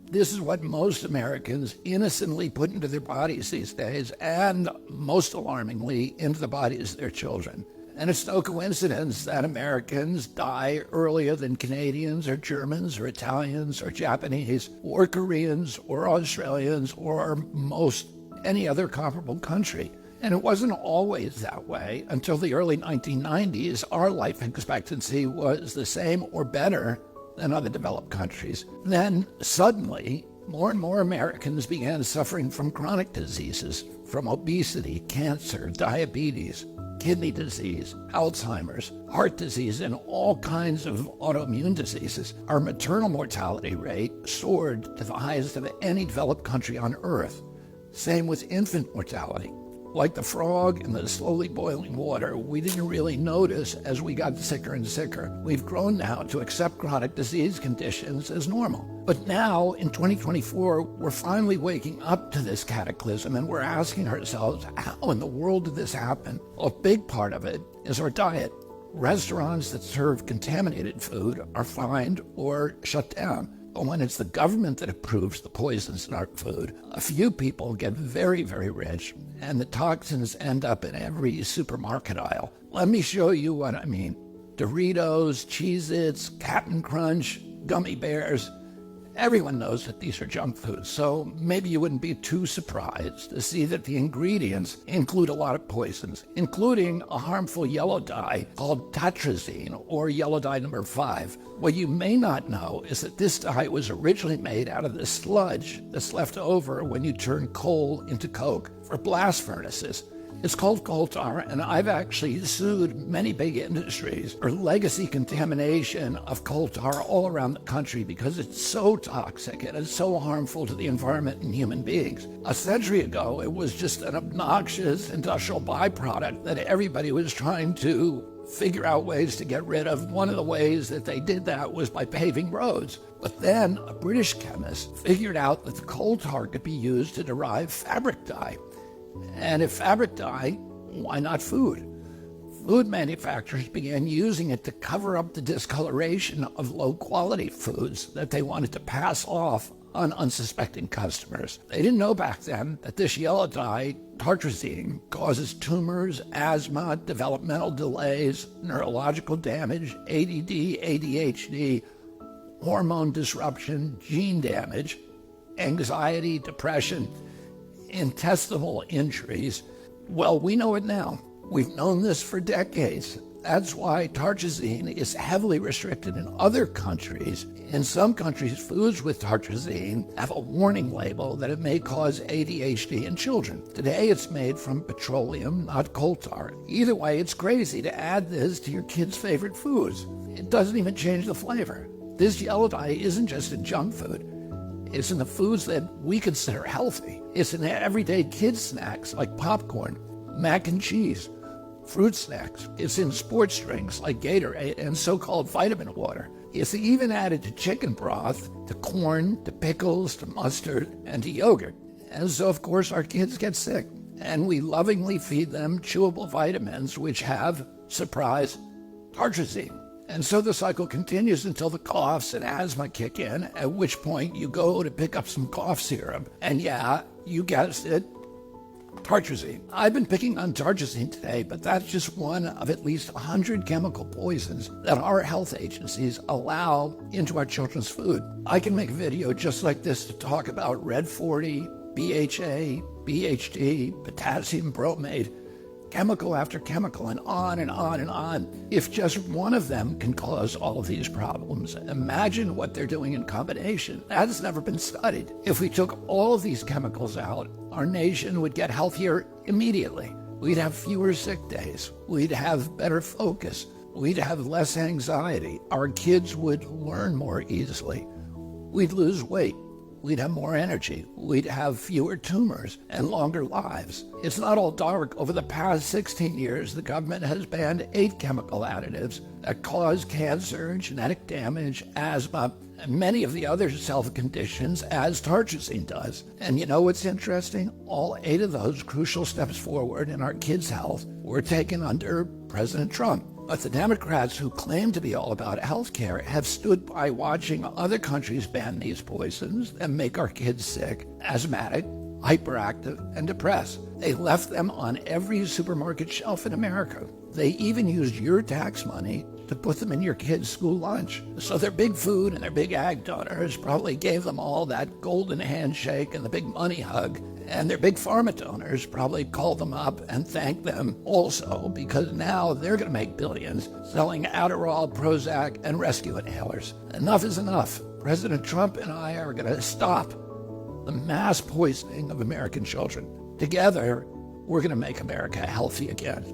This is what most Americans innocently put into their bodies these days, and most alarmingly, into the bodies of their children. And it's no coincidence that Americans die earlier than Canadians or Germans or Italians or Japanese or Koreans or Australians or most any other comparable country. And it wasn't always that way. Until the early 1990s, our life expectancy was the same or better than other developed countries. Then, suddenly, more and more Americans began suffering from chronic diseases, from obesity, cancer, diabetes, kidney disease, Alzheimer's, heart disease, and all kinds of autoimmune diseases. Our maternal mortality rate soared to the highest of any developed country on Earth. Same with infant mortality. Like the frog in the slowly boiling water, we didn't really notice as we got sicker and sicker. We've grown now to accept chronic disease conditions as normal. But now, in 2024, we're finally waking up to this cataclysm, and we're asking ourselves, how in the world did this happen? Well, a big part of it is our diet. Restaurants that serve contaminated food are fined or shut down. But when it's the government that approves the poisons in our food, a few people get very, very rich, and the toxins end up in every supermarket aisle. Let me show you what I mean. Doritos, Cheez-Its, Cap'n Crunch, gummy bears. Everyone knows that these are junk foods, so maybe you wouldn't be too surprised to see that the ingredients include a lot of poisons, including a harmful yellow dye called tartrazine, or yellow dye number 5. What you may not know is that this dye was originally made out of the sludge that's left over when you turn coal into coke for blast furnaces. It's called coal tar, and I've actually sued many big industries for legacy contamination of coal tar all around the country because it's so toxic and it's so harmful to the environment and human beings. A century ago, it was just an obnoxious industrial byproduct that everybody was trying to figure out ways to get rid of. One of the ways that they did that was by paving roads. But then a British chemist figured out that the coal tar could be used to derive fabric dye. And if fabric dye, why not food? Food manufacturers began using it to cover up the discoloration of low-quality foods that they wanted to pass off on unsuspecting customers. They didn't know back then that this yellow dye, tartrazine, causes tumors, asthma, developmental delays, neurological damage, ADD, ADHD, hormone disruption, gene damage, anxiety, depression, intestinal injuries. Well, we know it now. We've known this for decades. That's why tartrazine is heavily restricted in other countries. In some countries, foods with tartrazine have a warning label that it may cause ADHD in children. Today, it's made from petroleum, not coal tar. Either way, it's crazy to add this to your kids' favorite foods. It doesn't even change the flavor. This yellow dye isn't just in junk food. It's in the foods that we consider healthy. It's in everyday kids' snacks like popcorn, mac and cheese, fruit snacks. It's in sports drinks like Gatorade and so-called vitamin water. It's even added to chicken broth, to corn, to pickles, to mustard, and to yogurt. And so, of course, our kids get sick. And we lovingly feed them chewable vitamins which have, surprise, tartrazine. And so the cycle continues until the coughs and asthma kick in, at which point you go to pick up some cough syrup. And yeah, you guessed it, tartrazine. I've been picking on tartrazine today, but that's just one of at least 100 chemical poisons that our health agencies allow into our children's food. I can make a video just like this to talk about Red 40, BHA, BHD, potassium bromate, chemical after chemical, and on and on and on. If just one of them can cause all of these problems, imagine what they're doing in combination. That's never been studied. If we took all of these chemicals out, our nation would get healthier immediately. We'd have fewer sick days. We'd have better focus. We'd have less anxiety. Our kids would learn more easily. We'd lose weight. We'd have more energy. We'd have fewer tumors and longer lives. It's not all dark. Over the past 16 years, the government has banned 8 chemical additives that cause cancer, genetic damage, asthma, and many of the other self-conditions as tartrazine does. And you know what's interesting? All 8 of those crucial steps forward in our kids' health were taken under President Trump. But the Democrats who claim to be all about health care have stood by watching other countries ban these poisons and make our kids sick, asthmatic, hyperactive, and depressed. They left them on every supermarket shelf in America. They even used your tax money to put them in your kids' school lunch. So their big food and their big ag donors probably gave them all that golden handshake and the big money hug. And their big pharma donors probably called them up and thanked them also, because now they're going to make billions selling Adderall, Prozac, and rescue inhalers. Enough is enough. President Trump and I are going to stop the mass poisoning of American children. Together, we're going to make America healthy again.